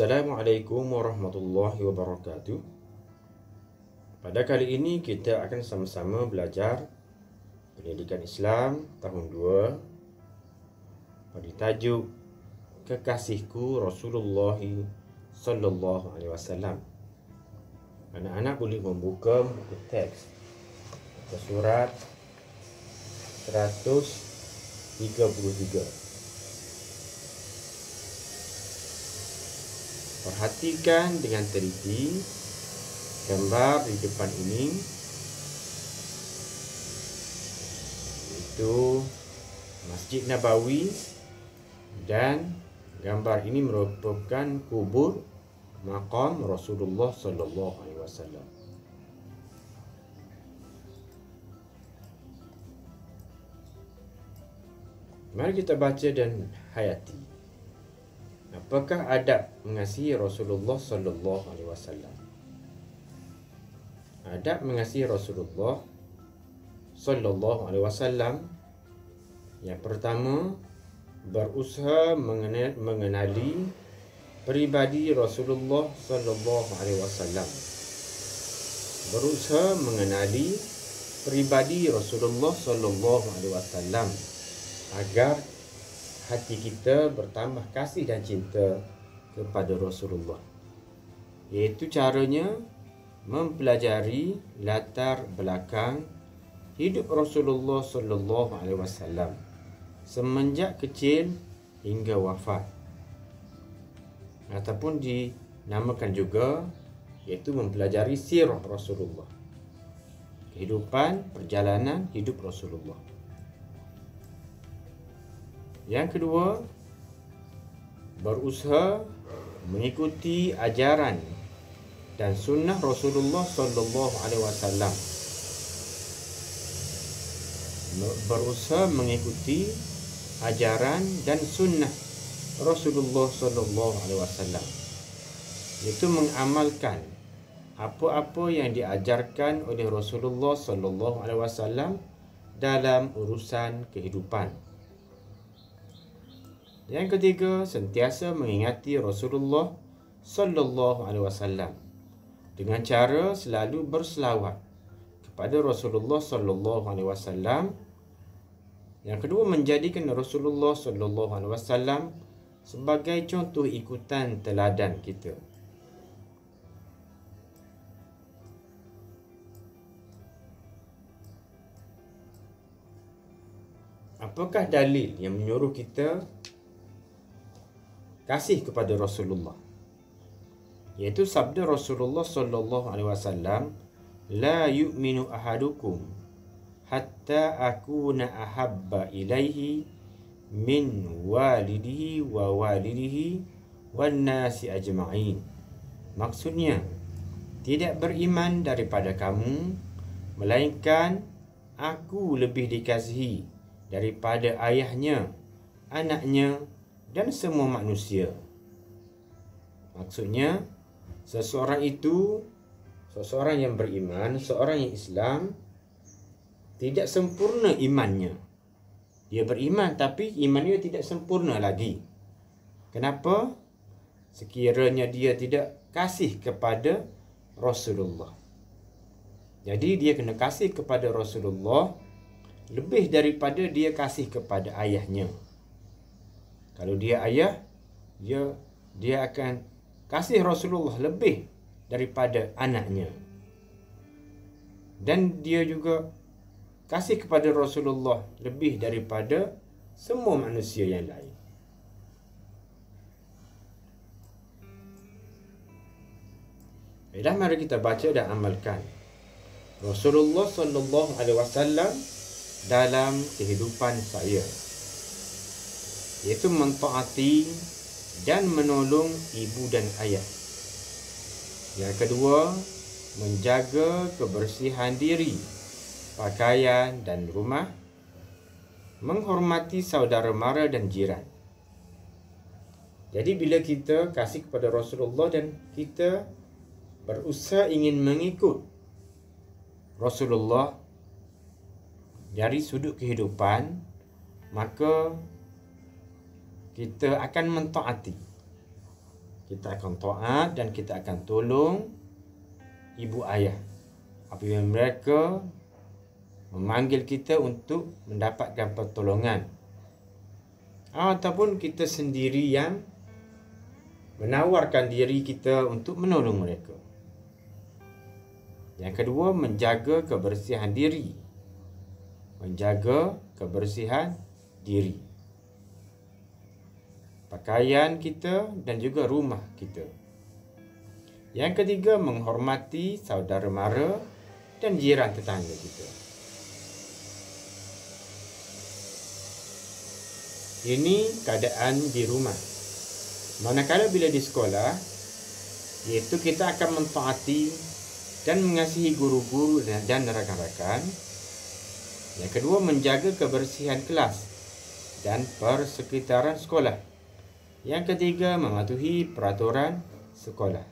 Assalamualaikum warahmatullahi wabarakatuh. Pada kali ini kita akan sama-sama belajar Pendidikan Islam tahun 2 pada tajuk Kekasihku Rasulullah sallallahu alaihi wasallam. Anak-anak boleh membuka buku teks ke surat 133. Perhatikan dengan teliti gambar di depan ini, iaitu Masjid Nabawi, dan gambar ini merupakan kubur maqam Rasulullah sallallahu alaihi wasallam. Mari kita baca dan hayati. Apakah adab mengasihi Rasulullah sallallahu alaihi wasallam? Adab mengasihi Rasulullah sallallahu alaihi wasallam, yang pertama, berusaha mengenali pribadi Rasulullah sallallahu alaihi wasallam. Berusaha mengenali pribadi Rasulullah sallallahu alaihi wasallam agar hati kita bertambah kasih dan cinta kepada Rasulullah. Iaitu caranya mempelajari latar belakang hidup Rasulullah sallallahu alaihi wasallam semenjak kecil hingga wafat. Ataupun dinamakan juga iaitu mempelajari sirah Rasulullah. Kehidupan, perjalanan hidup Rasulullah. Yang kedua, berusaha mengikuti ajaran dan sunnah Rasulullah sallallahu alaihi wasallam. Berusaha mengikuti ajaran dan sunnah Rasulullah sallallahu alaihi wasallam, iaitu mengamalkan apa-apa yang diajarkan oleh Rasulullah sallallahu alaihi wasallam dalam urusan kehidupan. Yang ketiga, sentiasa mengingati Rasulullah sallallahu alaihi wasallam dengan cara selalu berselawat kepada Rasulullah sallallahu alaihi wasallam. Yang kedua, menjadikan Rasulullah sallallahu alaihi wasallam sebagai contoh ikutan teladan kita. Apakah dalil yang menyuruh kita kasih kepada Rasulullah? Iaitu sabda Rasulullah sallallahu alaihi wasallam, la yu'minu ahadukum hatta akuna ahabba ilaihi min walidihi wa walidihi wan nasi ajma'in. Maksudnya, tidak beriman daripada kamu melainkan aku lebih dikasihi daripada ayahnya, anaknya dan semua manusia. Maksudnya, seseorang yang beriman, seorang yang Islam, tidak sempurna imannya. Dia beriman tapi imannya tidak sempurna lagi. Kenapa? Sekiranya dia tidak kasih kepada Rasulullah. Jadi dia kena kasih kepada Rasulullah lebih daripada dia kasih kepada ayahnya. Kalau dia ayah, dia akan kasih Rasulullah lebih daripada anaknya. Dan dia juga kasih kepada Rasulullah lebih daripada semua manusia yang lain. Baiklah, mari kita baca dan amalkan Rasulullah sallallahu alaihi wasallam dalam kehidupan saya, iaitu mentaati dan menolong ibu dan ayah. Yang kedua, menjaga kebersihan diri, pakaian dan rumah, menghormati saudara mara dan jiran. Jadi bila kita kasih kepada Rasulullah dan kita berusaha ingin mengikut Rasulullah dari sudut kehidupan, maka kita akan mentaati. kita akan taat dan kita akan tolong ibu ayah apabila mereka memanggil kita untuk mendapatkan pertolongan, ataupun kita sendiri yang menawarkan diri kita untuk menolong mereka. Yang kedua, menjaga kebersihan diri. Menjaga kebersihan diri. Pakaian kita dan juga rumah kita. Yang ketiga, menghormati saudara mara dan jiran tetangga kita. Ini keadaan di rumah. Manakala bila di sekolah, iaitu kita akan mentaati dan mengasihi guru-guru dan rakan-rakan. Yang kedua, menjaga kebersihan kelas dan persekitaran sekolah. Yang ketiga, mematuhi peraturan sekolah.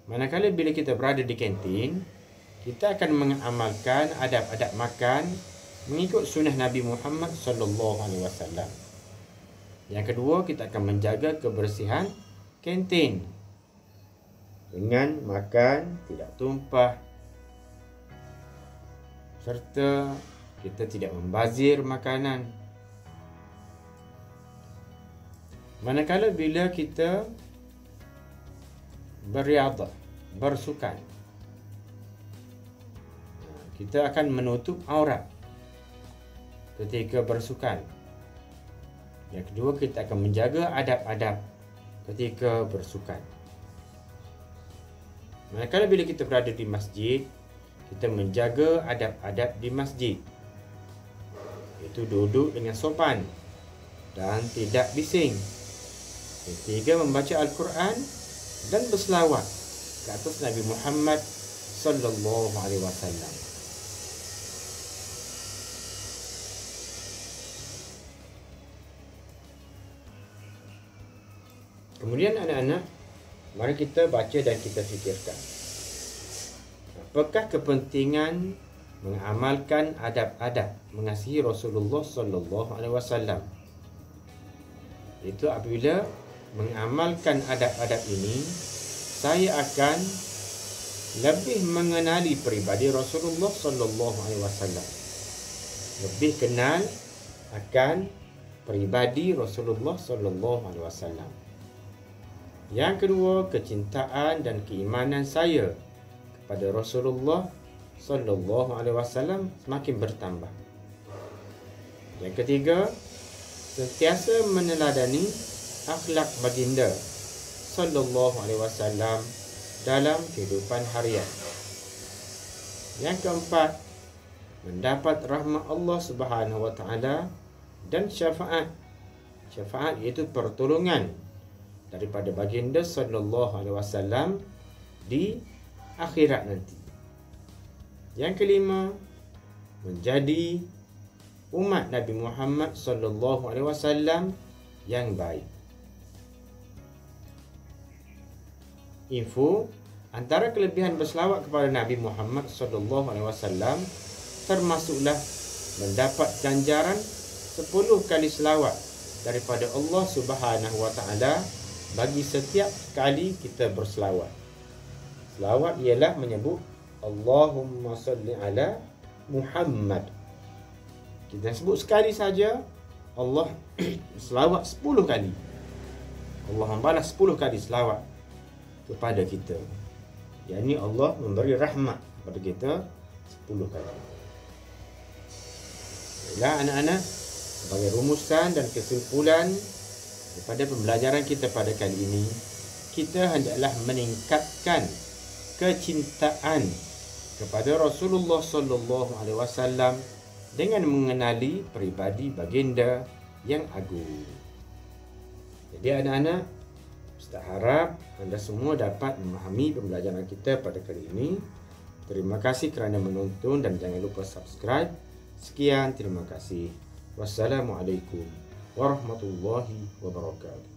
Manakala bila kita berada di kantin, kita akan mengamalkan adab-adab makan mengikut sunnah Nabi Muhammad SAW. Yang kedua, kita akan menjaga kebersihan kantin dengan makan tidak tumpah, serta kita tidak membazir makanan. Manakala bila kita beriadah, bersukan, kita akan menutup aurat ketika bersukan. Yang kedua, kita akan menjaga adab-adab ketika bersukan. Manakala bila kita berada di masjid, kita menjaga adab-adab di masjid, iaitu duduk dengan sopan dan tidak bising. Ketiga, membaca Al-Quran dan berselawat ke atas Nabi Muhammad sallallahu alaihi wasallam. Kemudian anak-anak, mari kita baca dan kita fikirkan. Apakah kepentingan mengamalkan adab-adab mengasihi Rasulullah sallallahu alaihi wasallam? Itu apabila mengamalkan adab-adab ini, saya akan lebih mengenali peribadi Rasulullah sallallahu alaihi wasallam. Lebih kenal akan peribadi Rasulullah sallallahu alaihi wasallam. Yang kedua, kecintaan dan keimanan saya kepada Rasulullah sallallahu alaihi wasallam semakin bertambah. Yang ketiga, sentiasa meneladani akhlak baginda sallallahu alaihi wasallam dalam kehidupan harian. Yang keempat, mendapat rahmat Allah Subhanahu wa taala dan syafaat. Syafaat iaitu pertolongan daripada baginda sallallahu alaihi wasallam di akhirat nanti. Yang kelima, menjadi umat Nabi Muhammad sallallahu alaihi wasallam yang baik. Info, antara kelebihan berselawat kepada Nabi Muhammad sallallahu alaihi wasallam termasuklah mendapat ganjaran 10 kali selawat daripada Allah Subhanahu wa taala bagi setiap kali kita berselawat. Selawat ialah menyebut Allahumma salli ala Muhammad. Kita sebut sekali saja, Allah selawat 10 kali. Allah membalas 10 kali selawat kepada kita. Yang ini Allah memberi rahmat kepada kita 10 kali. Baiklah anak-anak, sebagai rumusan dan kesimpulan daripada pembelajaran kita pada kali ini, kita hendaklah meningkatkan kecintaan kepada Rasulullah sallallahu alaihi wasallam dengan mengenali peribadi baginda yang agung. Jadi anak-anak, Ustaz harap anda semua dapat memahami pembelajaran kita pada kali ini. Terima kasih kerana menonton dan jangan lupa subscribe. Sekian, terima kasih. Wassalamualaikum warahmatullahi wabarakatuh.